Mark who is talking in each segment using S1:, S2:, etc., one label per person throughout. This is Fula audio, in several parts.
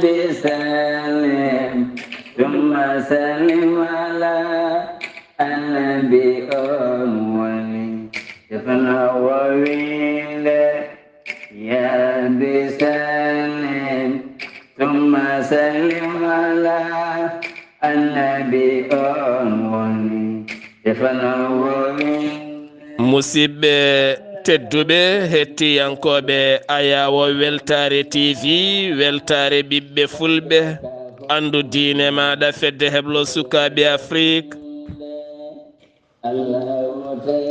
S1: بسلم ثم سلم على النبي أولي شفنا وويله يا بسلم ثم سلم على النبي أولي شفنا وويله
S2: musidɓe tedduɓe hettiyankoɓe ayawo weltare tv weltare ɓiɓɓe fulɓe andu diine maɗa fedde heblo sukaɓe afrique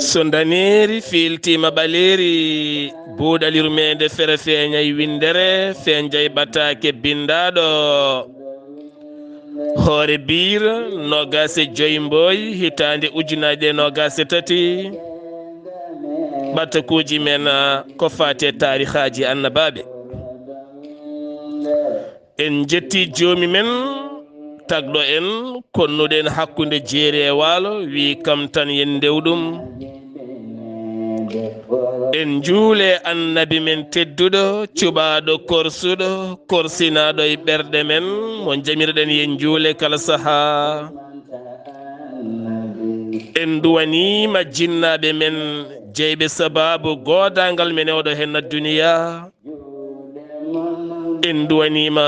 S2: so daneri filtima ɓaleri buuɗalirmede fere feeñay windere feñjay batake bindaɗo hoore biir nogase joymboy hitande ujunaje nogase tati battakuji men ko fate tarihaji annabaɓe en jetti joomi men tagɗo en konnuɗen hakkude jeeri e waalo wi kam tan yen ndewɗum en juule annabi men tedduɗo cuɓaɗo korsuɗo korsinaɗo e ɓerɗe men mo jamirɗen yen juule kala saaha en duwanima jinnaɓe men jeyɓe sababu godangal men oɗo hen duniya en duwanima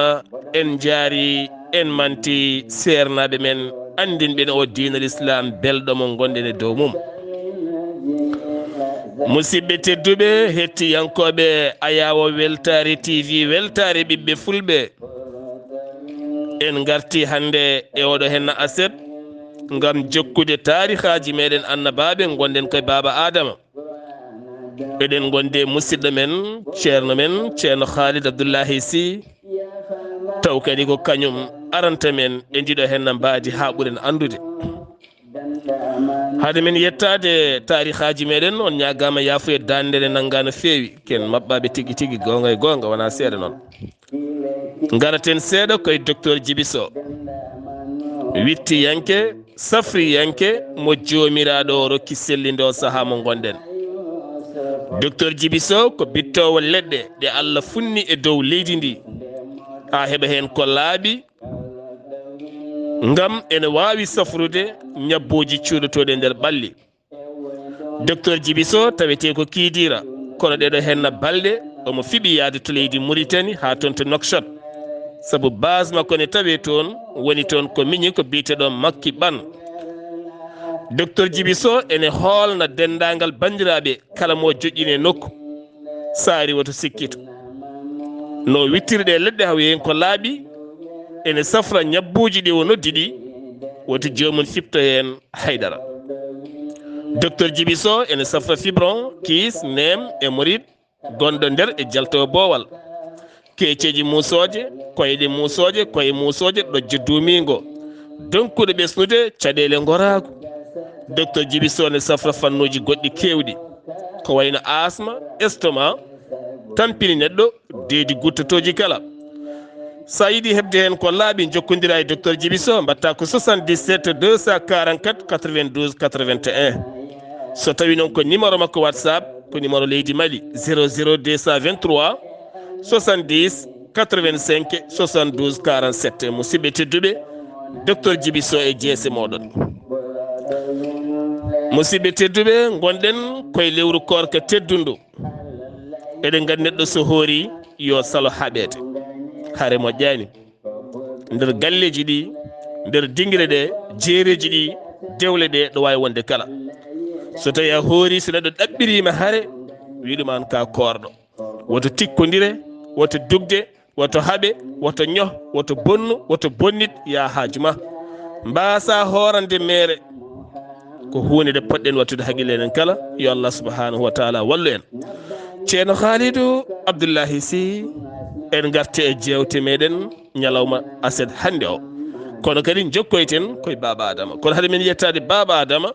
S2: en jaari en manti sernaɓe men andinɓen o diinal islam belɗo mo gonɗen e dow mum musidɓe tedduɓe hettiyankoɓe ayawo weltare tv weltare ɓiɓɓe fulɓe en garti hande e oɗo hen aset ngam jokkude tarihaji meɗen annabaɓe gonɗen koye baba adama eɗen gonde musidɗo men ceerno Khalid Abdoullahi Sy taw kadi ko kañum aranta men e ndiɗo hen mbadi ha ɓuuren andude hade men yettade tarihaji meɗen on ñagama yafuye dande nde nangga no fewi ken mabɓaɓe tigui tigui gonga e gonga wona seeɗa noon garaten seeɗa koye docteur Djiby Sow wittiyanke safriyanke mo jomiraɗo o rokki sellinde o saaha mo gonɗen docteur Djiby Sow ko bittowo leɗɗe ɗe Allah funni e dow leydi ndi ha heɓa hen ko laaɓi ngam ene wawi safrude ñabbuji cuuɗotoɗe nder ɓalli docteur Djiby Sow tawete ko kiidira kono ɗeɗo henna balɗe omo fiɓi yaade to leydi Mauritanie ha toon to Nouakchott saabu base makko ne tawe toon woni toon ko miñi ko biteɗo Makki Ɓan docteur Djiby Sow ene hoolna dendagal bandiraɓe kala mo joƴƴine nokku saari woto sikkito no wittirɗe leɗɗe haw yen ko laaɓi ene safra ñabbuji ɗi o noddi ɗi woto jomum fifto hen haydara docteur Djiby Sow ene safra fibron kiis nem e morit gonɗo nder e jalto boowal keeceji musoje koyɗe musoje koye musoje ɗojjo duumingo donkuɗo ɓesnude caɗele gorago docteur Djiby Sow ne safra fannuji goɗɗi kewɗi ko wayno asma estomac tampini neɗɗo deedi guttatoji kala sa yiiɗi hebde hen ko laaɓi jokkodira e docteur Djiby Sow mbatta ko 77 244 92 81 so tawi noon ko numéro makko WhatsApp ko numéro leydi Mali 00 223 70 85 72 47 musidɓe tedduɓe docteur Djiby Sow e jeese moɗon musidɓe tedduɓe gonɗen koye lewru korka teddundu eɗen gandi neɗɗo so hoori yo salo haɓede haare moƴƴani nder galleji ɗi nder dinguire ɗe jeereji ɗi dewle ɗe ɗo wawi wonde kala so tawi a hoori so neɗɗo ɗaɓɓirima haare wiɗuman ka korɗo woto tikkodire woto dugde woto haaɓe woto ñoh woto bonnu woto bonnit ya haaju ma mbasa horande mere ko hunde nde poɗɗen wattude haqqille enen kala yo Allah subhanahu wa taala wallu en ceerno Khalidou Abdoullahi Sy en garte e jewte meɗen ñalawma aset hande o kono kadi jokkoyten koye baba adama kono haade men yettade baba adama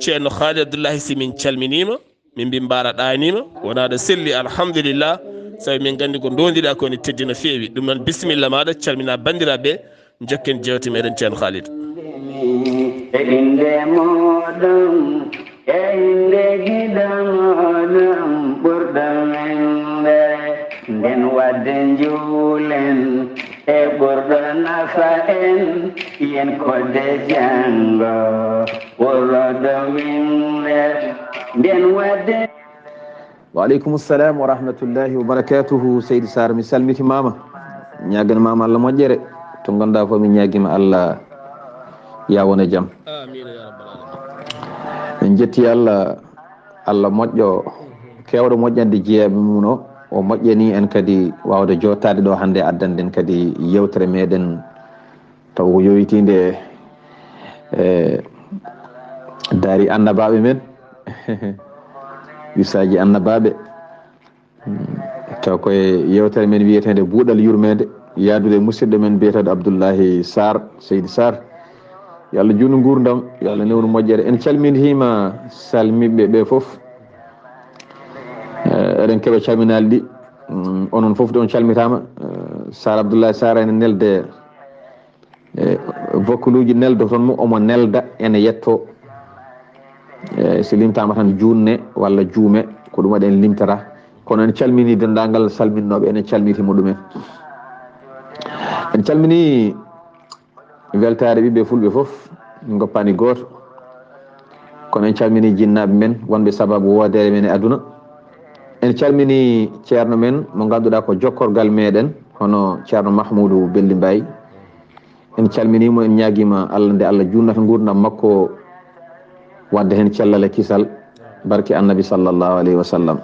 S2: ceerno Khalid Abdoullahi Sy min calminima min mbi mbara ɗanima wona ɗo selli alhamdulillah sabi min gandi ko dondiɗa ko ne teddi no fewi ɗum noon bisimilla maɗa calmina bandiraɓe jokken jewte meɗen ceerno Khalid
S1: e inde moɗon e inde gida moɗon ɓurɗo men nden wadde juulen e ɓurɗo nafa en yen kodde janngo wolodo winne nden wadde.
S3: وعليكم السلام ورحمة الله وبركاته. سيد سار مسلمتي ماما ñagan mama Allah moƴƴere to gonda fo mi ñaguima Allah yawona jaam.
S2: amin ya rabbal alamin.
S3: en jetti Allah Allah moƴƴo kewɗo moƴƴande jeeyaɓe mum o moƴƴani en kadi wawde jottade ɗo hande addande en kadi yewtere meɗen taw ko yoytinde daari annabaɓe men wisaji annabaɓe taw koye yewtere men wiyetede buuɗal yurmede yaadude musidɗo men biyeteɗo Abdoullahi Sarr Seydi Sarr yo Allah juutnu gurdam yo Allah newnu moƴƴere. en calminima salmiɓe ɓe foof eɗen keeɓa calminali ɗi onon foof ɗon calmitama. Sarr Abdoullahi Sarr ene nelde vokkuluji neldo toon mo omo nelda ene yetto so limtama tan junne walla juume ko ɗum waɗi en limtata kono en calmini dendagal salminnoɓe enen calmitimo ɗumen. en calmini weltare ɓiɓɓe fulɓe foof goppani goto kono en calmini jinnaɓe men wonɓe sababu wodere men e aduna. en calmini ceerno men mo ganduɗa ko jokkorgal meɗen hono ceerno Mahmoudou Belli Mbaye. en calminimo en ñaguima Allah nde Allah junnata gurdam makko wadde hen cellal e kisal barke annabi sallllahu alayhi wa sallam.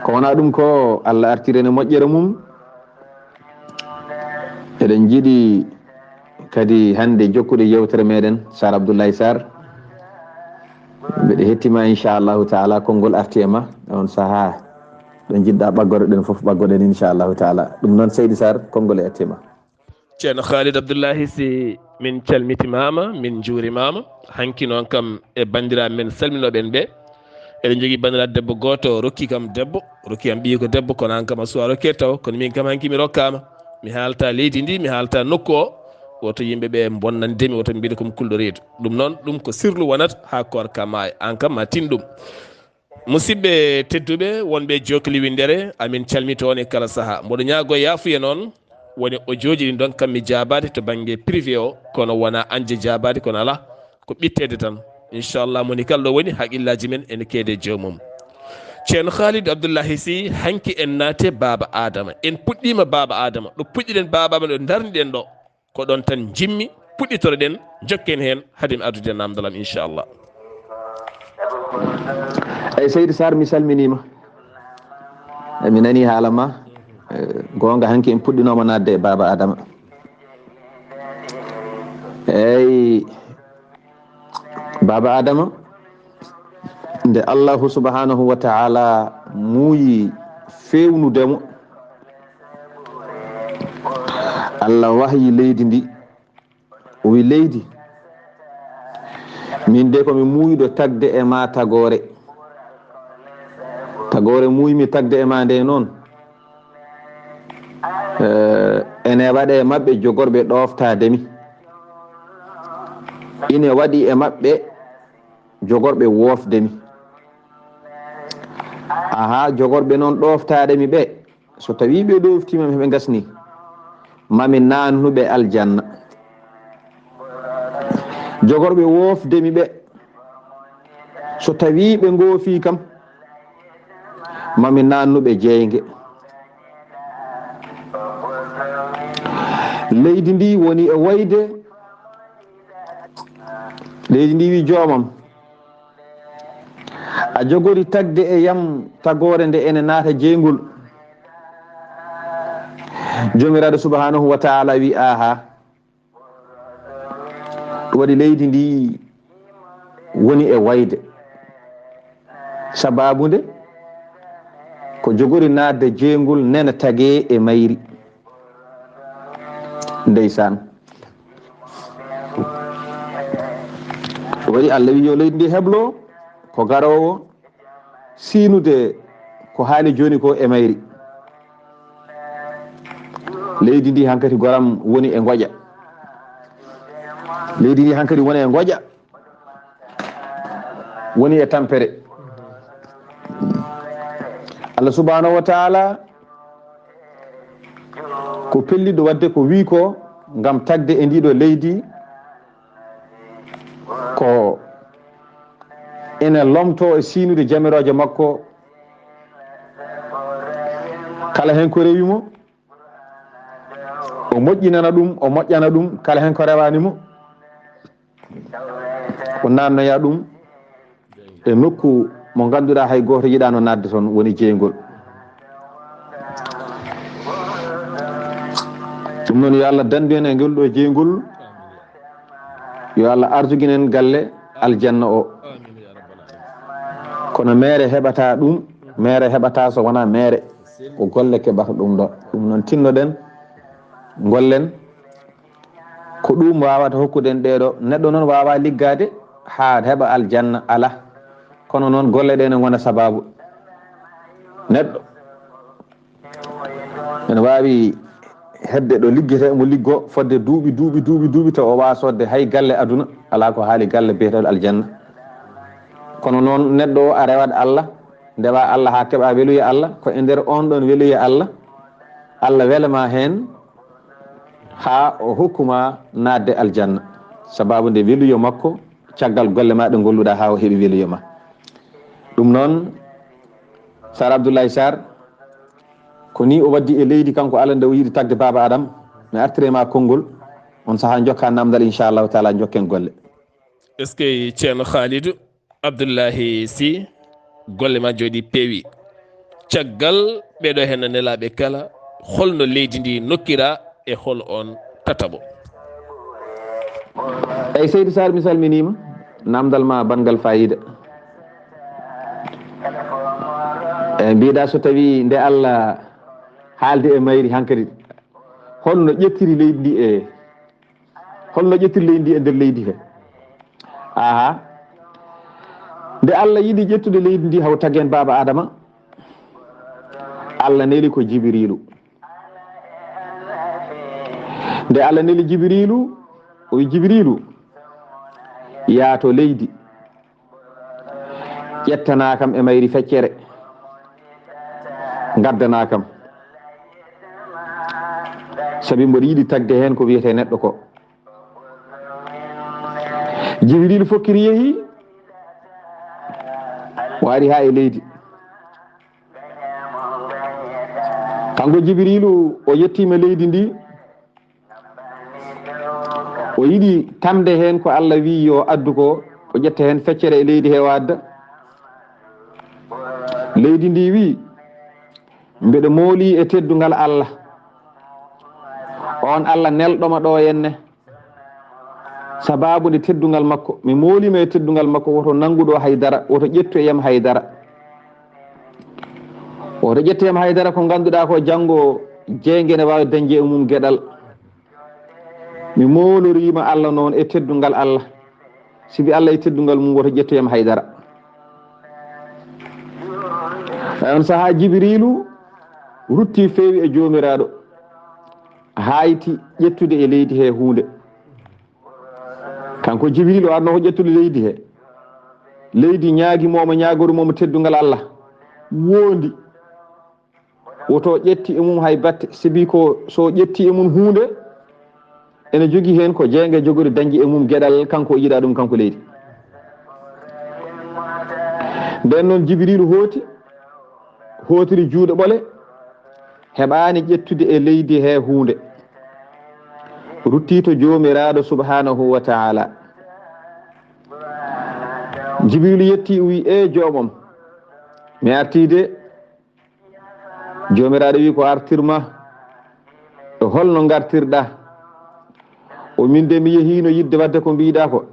S3: ko wona ɗum ko Allah artirene moƴƴere mum eɗen jiiɗi kadi hande jokkude yewtere meɗen Sarr Abdoullahi Sarr mbeɗe hettima inchallahu taala konngol arti e ma on saaha ɗo jiɗɗa ɓaggore ɗen foof ɓaggoɗen inchallahu taala. ɗum noon Seydi Sarr konngol e arti ma.
S2: ceerno Khalid Abdoullahi si min calmitimama min juurimama hanki noon kam e bandiraɓe men salminoɓen ɓe eɗen jogui bandiraɗo debbo goto rokki kam debbo rokki kam ɓiyi ko debbo kono an kam a suwa rokkede taw kono min kam hanki mi rokkama mi haalta leydi ndi mi haalta nokku o woto yimɓeɓe bonnandemi woto mbiɗa komi kulɗo reedu ɗum noon ɗum ko sirlu wonata ha korka maayo an kam ma tin ɗum. musidɓe tedduɓe wonɓe Jokliwindere amin calmito on e kala saaha mboɗo ñaago yafuya noon woni o joji ɗin ɗon kammi jabade to banggue privé o kono wona anje jabade kono ala ko ɓittede tan inchallah moni kala ɗo woni haaqillaji men ene keede jomum. ceerno Khalid Abdoullahi Sy hanki en naate Baba Adama en puɗɗima Baba Adama ɗo puɗɗiɗen Baba Adama ɗo darniɗen ɗo ko ɗon tan jimmi puɗɗitoroɗen jokken hen haade mi addude namdalam inchallah.
S3: eyyi Seydi Sarr mi salminima mi nani haala ma gonga hanki en puɗɗinoma nadde e Baba Adama. eyyi Baba Adama nde Allahu subhanahu wa ta'ala muuyi fewnudemo Allah wahyi leydi ndi o wi leydi min de komi muuyiɗo tagde e ma tagore muuyimi tagde e ma nde noon ene waɗe e maɓɓe jogorɓe ɗoftademi ine waɗi e maɓɓe jogorɓe wofdemi. aha jogorɓe noon ɗoftademi ɓe so tawi ɓe ɗoftima ɓe gasni mami nannuɓe aljanna. jogorɓe wofdemi ɓe so tawi ɓe goofi kam mami nannuɓe jeyge. leydi ndi woni e wayde leydi ndi wi joomam a jogori tagde e yam tagore nde ene naata jeygol. jomiraɗo subhanahu wa ta'ala wi aha waɗi leydi ndi woni e wayde sababude ko jogori naatde jeygol nena tage e mayri. ndeysan waɗi Allah wi yo leydi ndi heblo ko garowo sinude ko haali joni ko e mayri. leydi ndi hankati goram woni e ngoƴa leydi ndi hankadi woni e ngoƴa woni e tampere. Allah subhanahu wa ta'ala ko pellido wadde ko wi ko ngam tagde e ndiɗo leydi ko ene lomto e sinude jamiroje makko kala hen ko rewimo o moƴƴinana ɗum o moƴƴana ɗum kala hen ko rewanimo o nannoya ɗum e nokku mo ganduɗa hay goto yiɗano nadde toon woni jeygol. ɗum noon yo Allah dandu en e ngol ɗo jeygol, yo Allah arjuginen galle aljanna o. kono mere heɓata ɗum, mere heɓata so wona mere ko golle keɓata ɗum ɗo. ɗum noon tinnoɗen gollen ko ɗum wawata hokkuden ɗeɗo. neɗɗo noon wawa liggade ha heɓa aljanna ala, kono noon golle ɗe ne gona sababu. neɗɗo ene wawi hedde ɗo liggete mo liggo fodde duuɓi taw o wawa sodde hay galle aduna ala ko haali galle biyeteɗo aljanna. kono noon neɗɗo o a rewat Allah, ndewa Allah ha keɓa weluya Allah, ko e nder on ɗon weluya Allah, Allah welama hen ha o hokkuma nadde aljanna sababu nde weluyo makko caggal golle ma ɗe golluɗa ha o heeɓi weluyo ma. ɗum noon Sar Abdoulaye Sarr ko ni o waddi e leydi kanko Allah nde o yiɗi tagde Baba Adama, mi artirema konngol on saaha jokka namdal inchallahu taala jokken golle.
S2: est ce que ceerno Khalidou Abdoullahi Sy golle ma jooɗi peewi caggal ɓeɗo hen nelaɓe kala, holno leydi ndi nokkira e hol on tataɓo?
S3: eyyi Seydou Sarr mi salminima, namdal ma bangal fayida. e mbiɗa so tawi nde Allah haalde e mayri hankkadi holno ƴettiri leydi ndi e holno ƴettiri leydi ndi e nder leydi he. aha nde Allah yiɗi ƴettude leydi ndi haw taguen Baba Adama, Allah neeli ko Jibrilu. nde Allah neeli Jibrilu, o wi Jibrilu yaato leydi ƴettana kam e mayri feccere gaddana kam, sabi mboɗo yiɗi tagde hen ko wiyete neɗɗo ko. Jibrilu fokkiri yeehi waari ha e leydi. kanko Jibrilu o yettima leydi ndi, o yiɗi tamde hen ko Allah wi yo addu ko, o ƴetta hen feccere e leydi he wadda. leydi ndi wi mbeɗo mooli e teddungal Allah, on Allah nelɗoma ɗo henne sababu nde teddungal makko, mi moolima e teddungal makko, woto nanguɗo haydara, woto ƴettu e yam haydara, woto ƴettu e yam haydara ko ganduɗa ko janggo jeygue ne wawi dañde e mum gueɗal. mi molorima Allah noon e teddungal Allah, sibi Allah e teddungal mum woto ƴettu e yam haydara. on saaha Jibrilu rutti feewi e jomiraɗo, hayti ƴettude e leydi he hunde. kanko Jibrilu o arno ko ƴettude leydi he, leydi ñaaguimomo ñagorumomo teddungal Allah wondi, woto ƴetti e mum hay batte, sibi ko so ƴetti e mum hunde ene jogui hen ko jeygue jogori dañji e mum gueɗal, kanko o yiɗa ɗum kanko leydi. nden noon Jibrilu hotiri juuɗe ɓole, heɓani ƴettude e leydi he hunde, rutti to jomiraɗo subhanahu wa ta'ala. Jibrilu yetti wi e jomom mi artide. jomiraɗo wi ko artirma e holno gartirɗa? o min de mi yehino yidde wadde ko mbiɗa ko,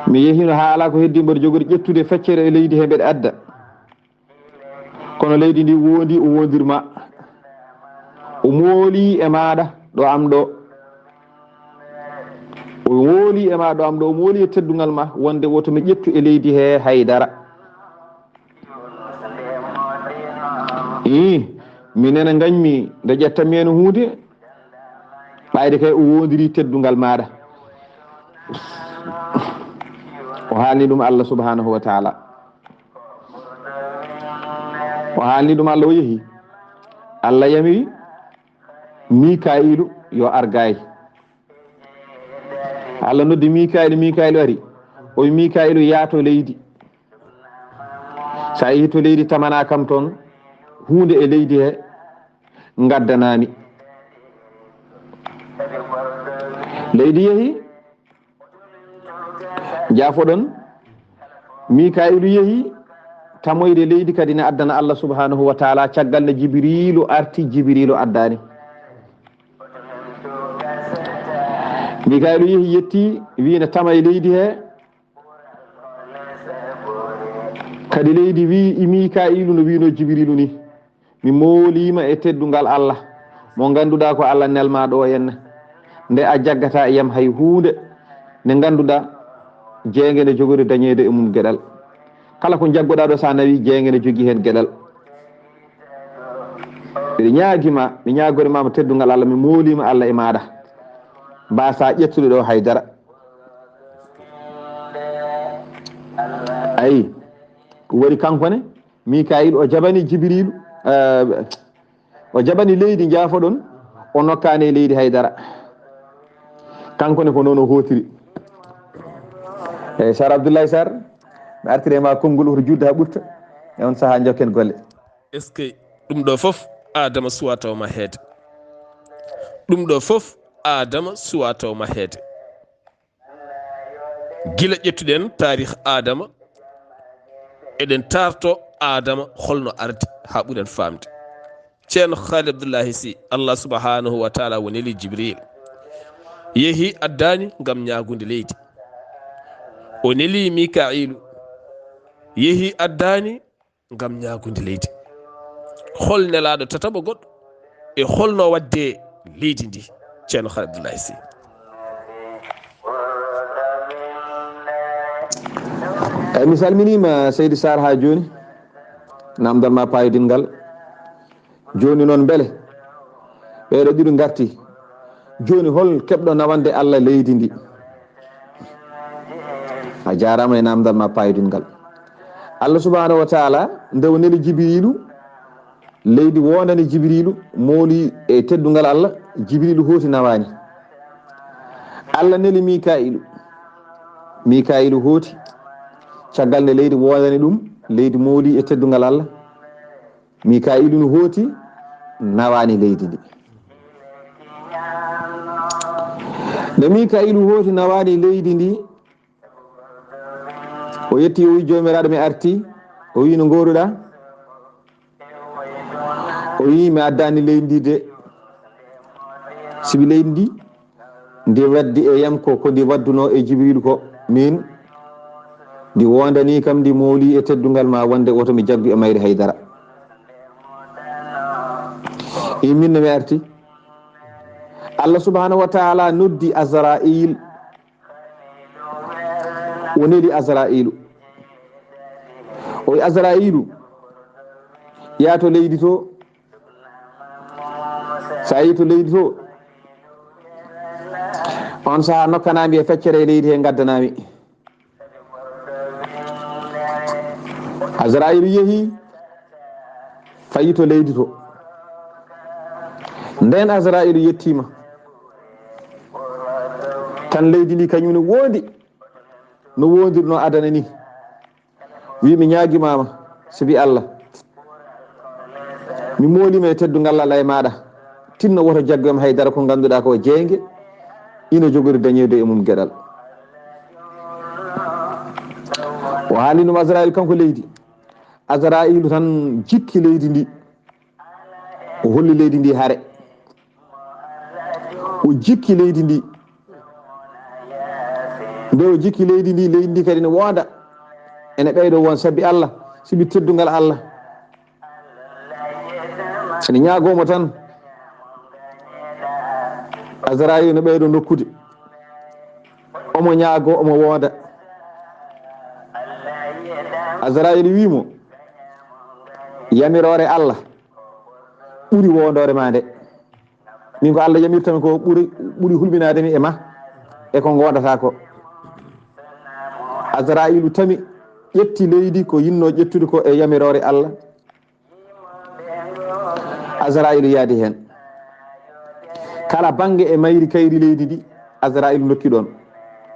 S3: mi yehino ha ala ko heddi mboɗo jogori ƴettude feccere e leydi he mbeɗa adda, kono leydi ndi wondi o wondirma, o mooli e maɗa ɗo am ɗo, o wooli e maɗa ɗo am ɗo, o mooli e teddungal ma, wonde woto mi ƴettu e leydi he haydara. minene gañmi nde ƴettanmi hen hunde ɓayde kay o wondiri teddungal maɗa. o haalni ɗum Allah subhanahu wa ta'ala, o haalni ɗum Allah o yeehi. Allah yami Mikailu yo argay Allah noddi Mikailu ari o Mikailu yaato leydi sa yi to leydi tamana kam ton hunde e leydi he gaddanami leydi yehi jafodon Mikailu yehi tamoyde leydi kadi ne addana Allah subhanahu wa ta'ala caggal ne Jibrilu arti Jibrilu addani Mikailu yehi yetti wi ne tamay leydi he kadi leydi wi Mikailu no wino Jibrilu ni mi molima e teddungal Allah mo ganduda ko Allah nelma do henne nde a jaggata yam hay hunde ne ganduda jeenge ne jogori dañede e mum gedal kala ko jaggoda do sa nawi jeenge ne jogi hen gedal mi ñaagima mi ñagori mama teddungal Allah mi molima Allah e maada ba sa ƴettude do haydara ay ko wari kankone Mikailu o jabani Jibrilu o jabani leydi jafodon o nokkane leydi haydara kankone ko nono hotiri Sar Abdoulaye Sar mi artire ma kongol hoto judda ha ɓurta e on saha jokken golle
S2: est ce que ɗum ɗo fof adama suwatawma heede ɗum ɗo fof adama suwatawma heede gila ƴettuɗen tarikh adama eɗen tarto adama holno ardi ha ɓuren famde ceerno Khalid Abdoullahi Sy Allah subhanahu wa ta'ala woneli Jibril yehi addani gam ñagude leydi o neli Mikailu yehi addani gam ñagude leydi hol nelaɗo tataɓo goɗɗo e holno wadde leydi ndi ceerno Khalid Abdoullahi Sy
S3: mi salminima Seydou Sar ha joni namdal ma payidingal joni noon beele ɓeɗo ɗiɗo garti joni hol keɓɗo nawande Allah leydi ndi a jarama e namdal ma payidingal Allah subhanahu wa ta'ala nde o neli Jibrilu leydi wondani Jibrilu mooli e teddungal Allah Jibrilu hoti nawani Allah neli Mikailu hoti caggal ne leydi wondani ɗum leydi mooli e teddungal Allah Mikailu no hoti nawani leydi ndi nde Mikailu hoti nawani leydi ndi o yetti o wi jomiraɗo mi arti o wi no goruɗa o wi mi addani leydi ndi de sibi leydi ndi ndi waddi e yam ko ndi wadduno e Jibrilu ko min ndi wondani kam ndi mooli e teddungal ma wonde woto mi jaggu e mayri haydara min no mi arti Allah subhanahu wa ta'ala noddi Azrail woneli Azrailu o wi Azrailu yaato leydi to sa yi to leydi to on saha nokkanami e feccere leydi he gaddanami Azrailu yehi fayi to leydi to nden Azrailu yettima tan leydi ndi kañum ne wondi no wondirno adana ni wi mi ñaagimama sibi Allah mi molima e teddungal Allah e maɗa tinno woto jaggam haydara ko ganduɗa ko jeenge ina jogori dañede e mum gueɗal o haalinum Azrailu kanko leydi Azrailu tan jikki leydi ndi o holli leydi ndi haare o jikki leydi ndi nde o jikki leydi ndi kadi ne wooda ene ɓeydo won sabbi Allah sibi teddungal Allah ene ñaagomo tan Azrailu ne ɓeydo nokkude omo ñaago omo wooda Azrailu wimo yamirore Allah ɓuri wondore ma nde min ko Allah yamirtami ko ɓuri hulminademi e ma e ko gondata ko Azrailu tami ƴetti leydi ko yinno ƴettude ko e yamirore Allah Azrailu yaadi hen kala bange e mayri kayri leydi ndi Azrail nokki ɗon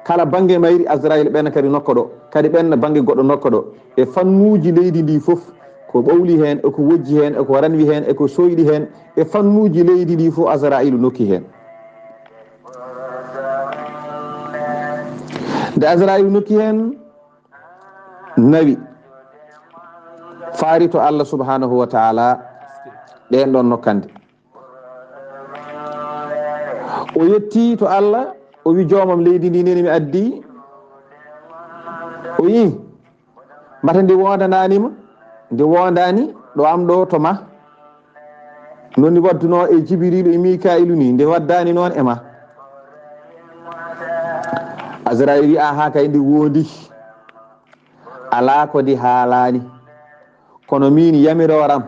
S3: kala bange mayri Azrail ɓenna kadi nokka ɗo kadi ɓenna bange goɗɗo nokka ɗo e fannuji leydi ndi fof ko ɓawli hen eko wojji hen eko ranwi hen eko soyɗi hen e fannuji leydi ndi fof Azrail nokki hen nde Azrail nokki hen nawi faari to Allah subhanahu wa ta'ala ɗen ɗon nokkande o yetti to Allah o wi joomam leydi ndi neni mi addi o yi mbata ndi wodananima ndi wondani ɗo am ɗo to ma nonni wadduno e Jibrilu e Mikailu ni nde waddani noon e ma Azrail wi aha kay ndi wondi ala ko ndi haalani kono min yamiroram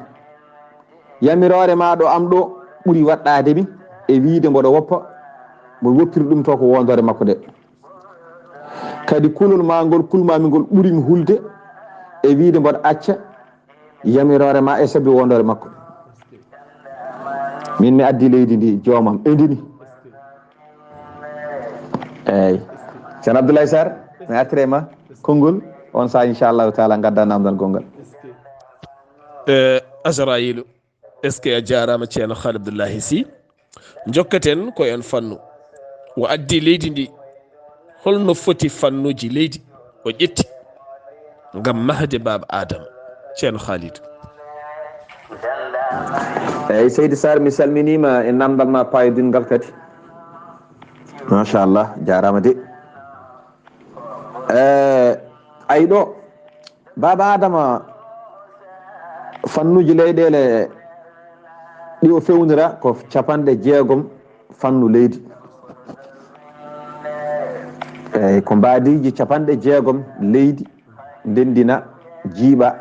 S3: yamirore ma ɗo am ɗo ɓuuri waɗɗade mi e wiide mboɗo woppa mo woppiri ɗum to ko wondore makko de kadi kulol ma ngol kulmami ngol ɓuuri mi hulde e wiide mboɗo acca yamirore ma e sabi wondore makko min mi addi leydi ndi joomam endini eyyi ceerno Abdoulaye Sarr mi attirema konngol on sa inchallahu taala gadda namdal gongal
S2: Azrailu est ce que a jarama ceerno Khalid Abdoullahi Sy jokkaten ko en fannu o addi leydi ndi holno foti fannuji leydi o ƴetti ngam mahde baba Adama ceerno Khalid
S3: eyyi Seydi Sarr mi salminima e namdal ma payodingal kadi machallah jarama de ay ɗo baba Adama fannuji leyɗele ɗi o fewnira ko 60 fannu leydi eyyi ko mbadiji 60 leydi ndendina jiiɓa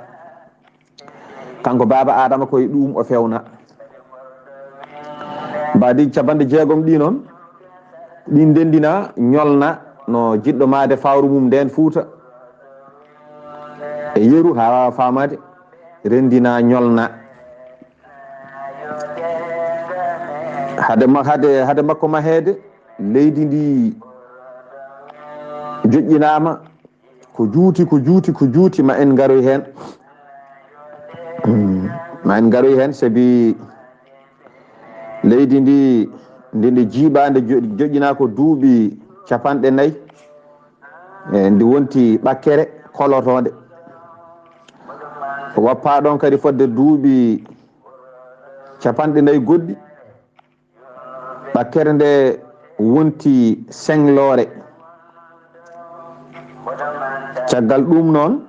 S3: kanko baba Adama koye ɗum o fewna mbadiji 60 ɗi noon ɗi ndendina ñolna no jiɗɗo made fawru mum nden Fuuta e yeru ha wawa famade rendina ñolna hade makko mahede leydi ndi joƴƴinama ko juuti ma en garoy hen sabi leydi ndi ndi jiiɓa nde joƴƴina ko duuɓi 40 ndi wonti ɓakkere kolotode wappa ɗon kadi fodde duuɓi 40 goɗɗi ɓakkere nde wonti senglore caggal ɗum noon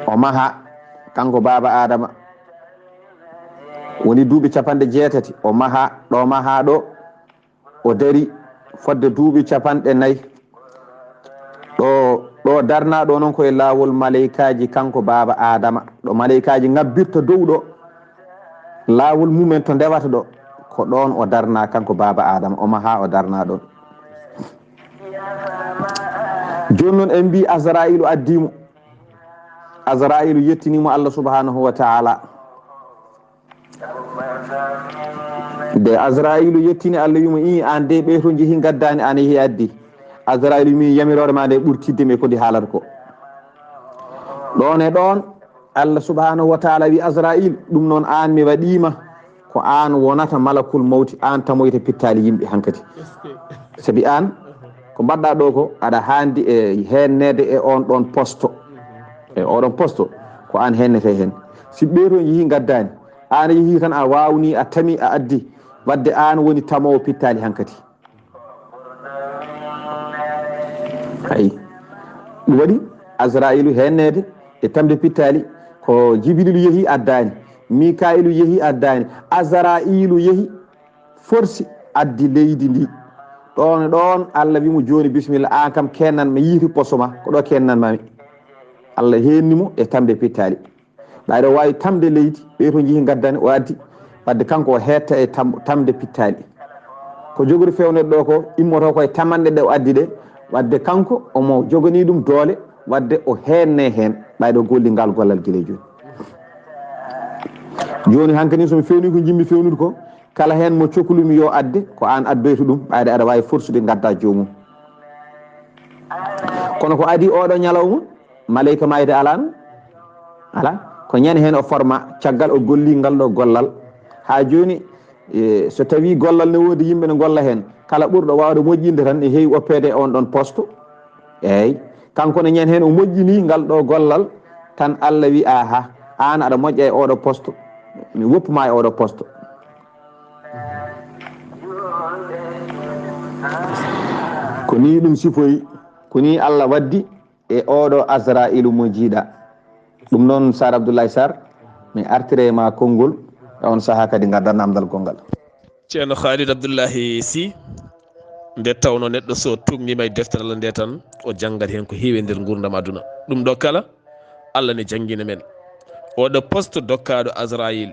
S3: o maha kanko baba Adama woni duuɓi 80 o maha ɗo o dari fodde duuɓi 40 ɗo darna ɗo noon koye lawol maleykaji kanko baba Adama ɗo maleykaji ngabbirta dow ɗo lawol mumen to ndewata ɗo ko ɗon o darna kanko baba Adama o maha o darna ɗon joni noon en mbi Azrailu addimo Azrailu yettinimo Allah subhanahu wa ta'ala de Azrailu yettini Allah wimo i an de ɓeyto jeehi gaddani an yeehi addi Azrailu mi yamirore ma nde ɓurtidde me kodi haalata ko ɗon e ɗon Allah subhanahu wa ta'ala wi Azrail ɗum noon an mi waɗima ko an wonata malakul mawti an tamoyta pittali yimɓe hankadi sabi an ko mbaɗɗa ɗo ko aɗa handi e hennede e on ɗon poste e oɗon poste ko an hennete hen si ɓeyton yeehi gaddani an yeehi tan a wawni a tami a addi wadde an woni tamowo pittali hankadi ayi ɗum waɗi Azrailu hennede e tamde pittali ko Jibrilu yeehi addani Mikailu yeehi addani Azrailu yeehi forsi addi leydi ndi ɗon Allah wimo joni bisimilla an kam kennan mi yiiti posoma ko ɗo kennanmami Allah hennimo e tamde pittali ɓayɗo wawi tamde leydi ɓeyto jeehi gaddani o addi wadde kanko o hetta e tamde pittali ko jogori fewneɗo ɗo ko immoto koye tamanɗe ɗe o addi ɗe wadde kanko omo jogani ɗum doole wadde o henne hen ɓayɗo gollingal gollal guila joni hankadi somi fewni ko jimmi fewnude ko kala hen mo coklumi yo adde ko an addoyto ɗum ɓayde aɗa wawi forsude gadda jomum kono ko adi oɗo ñalawma malayka mayde alano ala ko ñande hen o forma caggal o golli ngal ɗo gollal ha joni so tawi gollal ne wodi yimɓe ne golla hen kala ɓurɗo wawde moƴƴinde tan e heewi oppede on ɗon poste eyyi kanko ne ñande hen o moƴƴini ngal ɗo gollal tan Allah wi aha an aɗa moƴƴa e oɗo poste mi woppuma e oɗo poste ko ni ɗum sifoyi ko ni Allah waddi e oɗo Azrailu mo jiiɗa ɗum noon Sar Abdoulaye Sarr mi artire ma konngol e on saaha kadi gaddan namdal gongal
S2: ceerno Khalid Abdoullahi Sy nde tawno neɗɗo so tugnima e deftere Allah nde tan o janggat hen ko heewi e nder gurdam aduna ɗum ɗo kala Allah ne jangguina men oɗo poste dokkaɗo Azraïl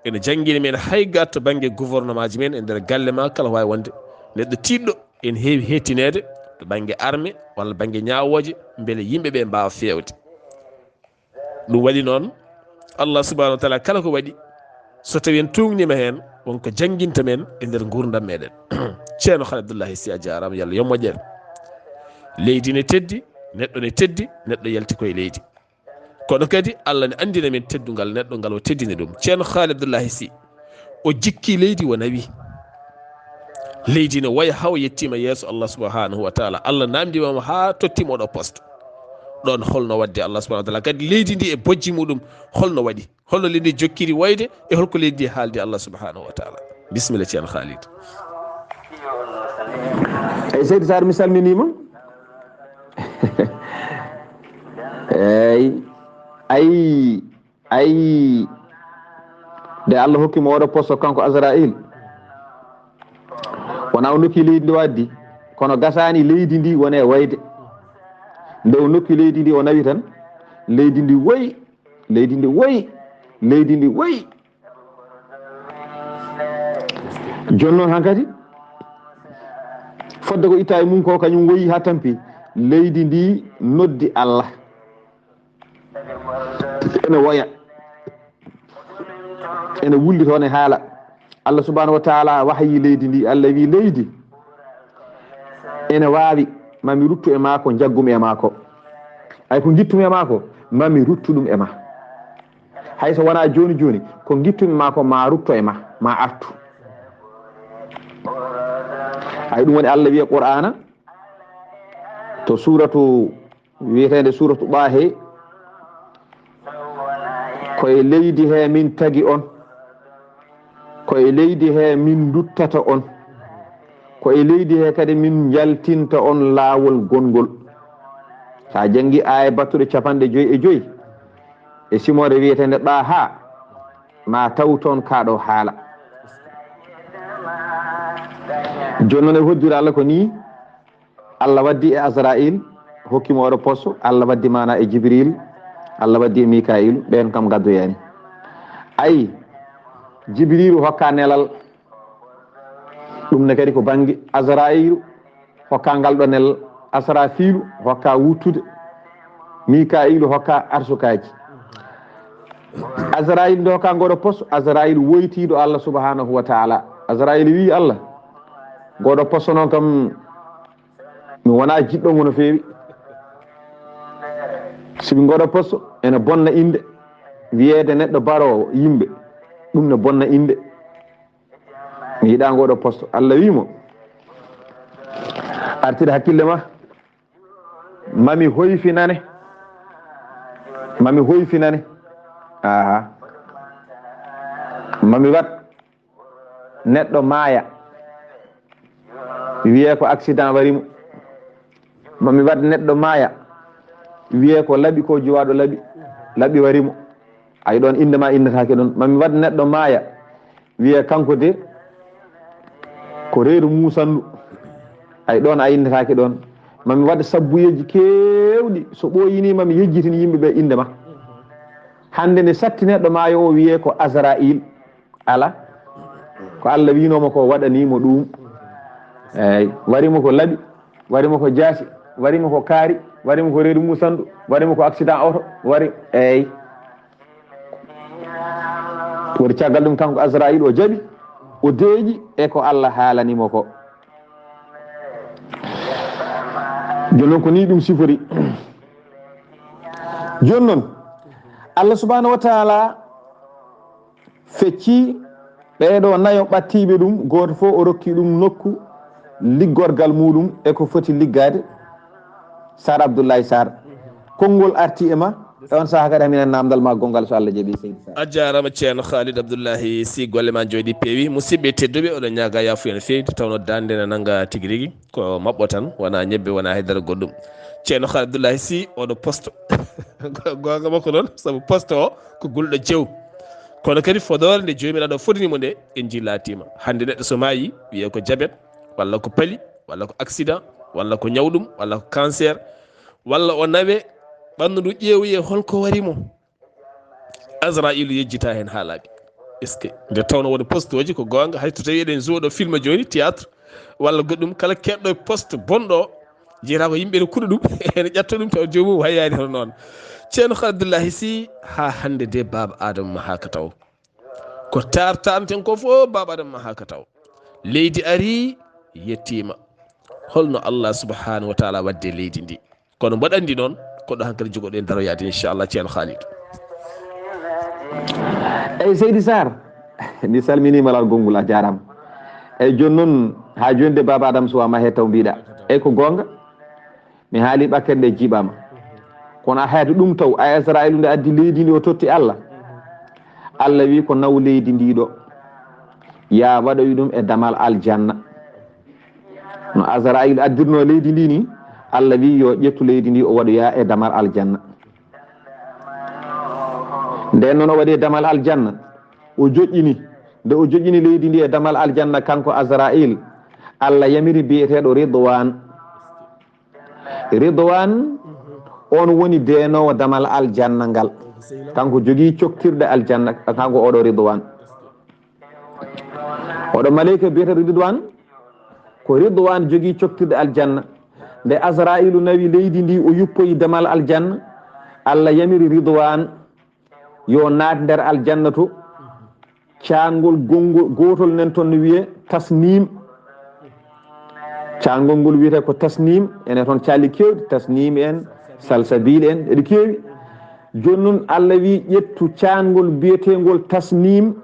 S2: ene jangguina men hay gatta banggue gouvernement ji men e nder galle ma kala wawi wonde neɗɗo tiɗɗo en heewi hettinede to banggue armée walla banggue ñawoje beele yimɓeɓe mbawa fewde ɗum waɗi noon Allah subahanahu wa taala kala ko waɗi so tawi en tugnima hen wonko jangguinta men e nder gurdam meɗen ceerno Khalid Abdoullahi Sy a jarama yo Allah yo moƴƴere leydi ne teddi neɗɗo yalti koye leydi kono kadi Allah ne andina men teddugal neɗɗo ngal o teddini ɗum ceerno Khalid Abdoullahi Sy o jikki leydi o nawi leydi ne waya haw yettima yeeso Allah subhanahu wa taala Allah namdimamo ha tottima oɗo poste ɗon holno wadde Allah subhanahu wa taala kadi leydi ndi e bojji muɗum holno waɗi holno leydi ndi jokkiri wayde e holko leydi ndi haaldi Allah subhanahu wa taala bisimilla ceerno Khalid
S3: eyyi Seydi Sarr mi salminima eyyi ayi de Allah hokkimo oɗo poste kanko Azraïl wona o nokki leydi ndi waddi kono gasani leydi ndi wone wayde nde o nokki leydi ndi o nawi tan leydi ndi woyi leydi ndi woyi joni noon hankadi fodde ko itta e mum ko kañum woyi ha tampi leydi ndi noddi Allah ene woya ene wulli toon e haala Allah subhanahu wa taala wahyi leydi ndi Allah wi leydi ene wawi mami ruttu e maako jaggumi e maako ay ko gittumi e maako mami ruttu ɗum e ma hay so wona joni joni ko gittumi maako ma rutto e ma ma artu ay ɗum woni Allah wiya Qur'ana to suratu wiyetede suratu Ɓahe koye leydi he min tagi on koye leydi he min duttata on koye leydi he kadi min jaltinta on laawol gongol sa jangi aya battuɗe 55 e simore wiyetede Ɓaha ma taw toon kaɗo haala joni noon e hoddire Allah ko ni Allah waddi e Azraïl hokkimo oɗo poste Allah waddi mana e Jibril Allah waddi e Mikaïl ɓen kam gaddoyani ayi Jibril hokka nelal ɗum ne kadi ko banggue Azraïl hokka ngal ɗo nelal Asrafilu hokka wuttude Mikaïl hokka arsukaji Azraïl nde hokka ngoɗo poste Azraïl woytiɗo Allah subhanahu wa taala Azraïl wi Allah goɗo poste noon kam mi wona jiɗɗomo no fewi somi goɗo poste ene bonna inde wiyede neɗɗo barowo yimɓe ɗum ne bonna inde mi yiɗa ngoɗo poste Allah wimo artide hakkille ma mami hoyfinane aha mami wat neɗɗo maaya wiye ko accident warimo mami wat neɗɗo maaya wiye ko laaɓi ko jowaɗo laaɓi warimo ay ɗon indema innetake ɗon mami wat neɗɗo maaya wiye kanko de ko reedu musandu ay ɗon a innetake ɗon mami wat sabbuyeji kewɗi so ɓoyini mami yejjitini yimɓeɓe indema hande nde satti neɗɗo maayo o wiye ko Azraïl ala ko Allah winoma ko waɗanimo ɗum eyyi warimo ko laaɓi warimo ko jaasi warimo ko kaari warimo ko reedu musandu warimo ko accident auto wari eyyi woto caggal ɗum kanko Azraïl o jaaɓi o deeƴi e ko Allah haalanimo ko joni noon ko ni ɗum sifori joni noon Allah subhanahu wa taala fecci ɓeeɗo nayo ɓattiɓe ɗum goto fof o rokki ɗum nokku liggorgal muɗum eko foti liggade Sar Abdoullahi Sar konngol arti e ma on saaha kadi haminen namdal ma gongal so Allah jaaɓi seydi Sar
S2: a jarama ceerno Khalid Abdoullahi Sy golle ma jooɗi peewi musidɓe tedduɓe oɗon ñaaga yafuya no fewi tawno dande ne nanga tigui rigui ko mabɓo tan wona ñebbe wona haydara goɗɗum ceerno Khalid Abdoullahi Sy oɗo poste gonga makko noon saabu poste o ko gulɗo jew kono kadi fodore nde jomiraɗo fodinimo nde en jillatima hande neɗɗo so maayi wiye ko diabète walla ko paali walla ko accident walla ko ñawɗum walla ko cancer walla o nawe ɓandu ndu ƴeewoye holko warimo Azrailu yejjita hen ha laaɓi est ce que nde tawno woni poste oji ko gonga hayso tawi eɗen jouɗo film joni théâtre walla goɗɗum kala keɗɗo poste bonɗo jeyata ko yimɓe ne kuɗa ɗum ene ƴetta ɗum taw jomum hayyani hono noon ceerno Abdoullahi Sy ha hande de baba Adama ma haka taw ko tartanten ko fof baba Adama ma haka taw leydi ari yettima holno Allah subhanahu wa taala wadde leydi ndi kono mbaɗa andi noon koɗo hankkadi jogoɗen daroyade inchallah ceerno Khalid
S3: eyyi seydi Sar mi salminima lal gongol a jarama eyyi joni noon ha joni de baba Adama suwa ma he taw mbiɗa eyyi ko gonga mi haali ɓakkere nde jiiɓama kono a hayata ɗum taw a Israilu nde addi leydi ndi o totti Allah Allah wi ko naw leydi ndiɗo ya waɗoy ɗum e damal aljanna no Azrailu addirno leydi ndi ni Allah wi yo ƴettu leydi ndi o waɗoya e damal aljanna nden noon o waɗi e damal aljanna o joƴƴini nde o joƴƴini leydi ndi e damal aljanna kanko Azrail Allah yamiri biyeteɗo Ridwan on woni denowo damal aljanna ngal kanko jogui coktirɗe aljanna kanko oɗo Ridwan oɗo maleyka biyeteɗo Ridwan ko Ridwan jogui coktirɗe aljanna nde Azrailu nawi leydi ndi o yuppoyi damal aljanna Allah yamiri Ridwan yo naat nder aljanna to cangol gotol nen toon no wiye tasnim cangol ngol wiyete ko tasnim ene toon calli kewɗi tasnim en salsabil en eɗi kewi joni noon Allah wi ƴettu cangol biyetegol tasnim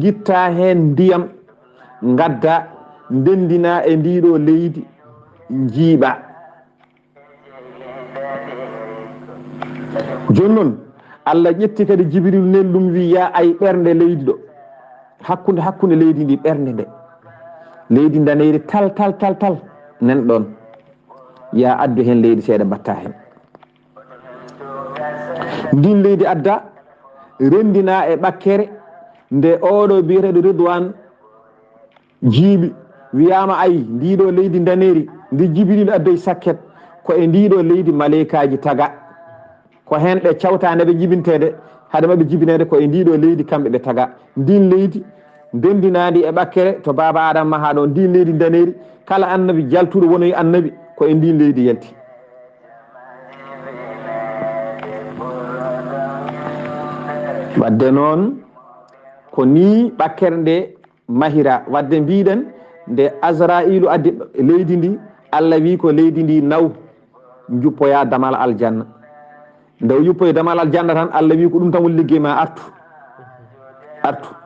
S3: guitta hen ndiyam gadda ndendina e ndiɗo leydi jiiɓa joni noon Allah ƴetti kadi Jibril nen ɗum wi ya ay ɓernde leydi ɗo hakkude leydi ndi ɓernde nde leydi daneyri tal nan ɗon ya addu hen leydi seeɗa mbatta hen ndin leydi adda rendina e ɓakkere nde oɗo biyeteɗo Ridwan jiiɓi wiyama ayi ndiɗo leydi daneri ndi Jibril addoy sakket ko e ndiɗo leydi maleykaji taga ko hen ɓe cawtande ɓe jibintede haade maɓe jibinede ko e ndiɗo leydi kamɓe ɓe taga ndin leydi ndendinadi e ɓakkere to baba Adama ma ha ɗo ndin leydi daneri kala annabi jaltuɗo wonoyi annabi ko e ndin leydi yalti wadde noon ko ni ɓakkere nde mahira wadde mbiɗen nde Azrailu addi leydi ndi Allah wi ko leydi ndi naw juppoya damal aljanna nde o yuppoye damal aljanna tan Allah wi ko ɗum tan woni liggey ma artu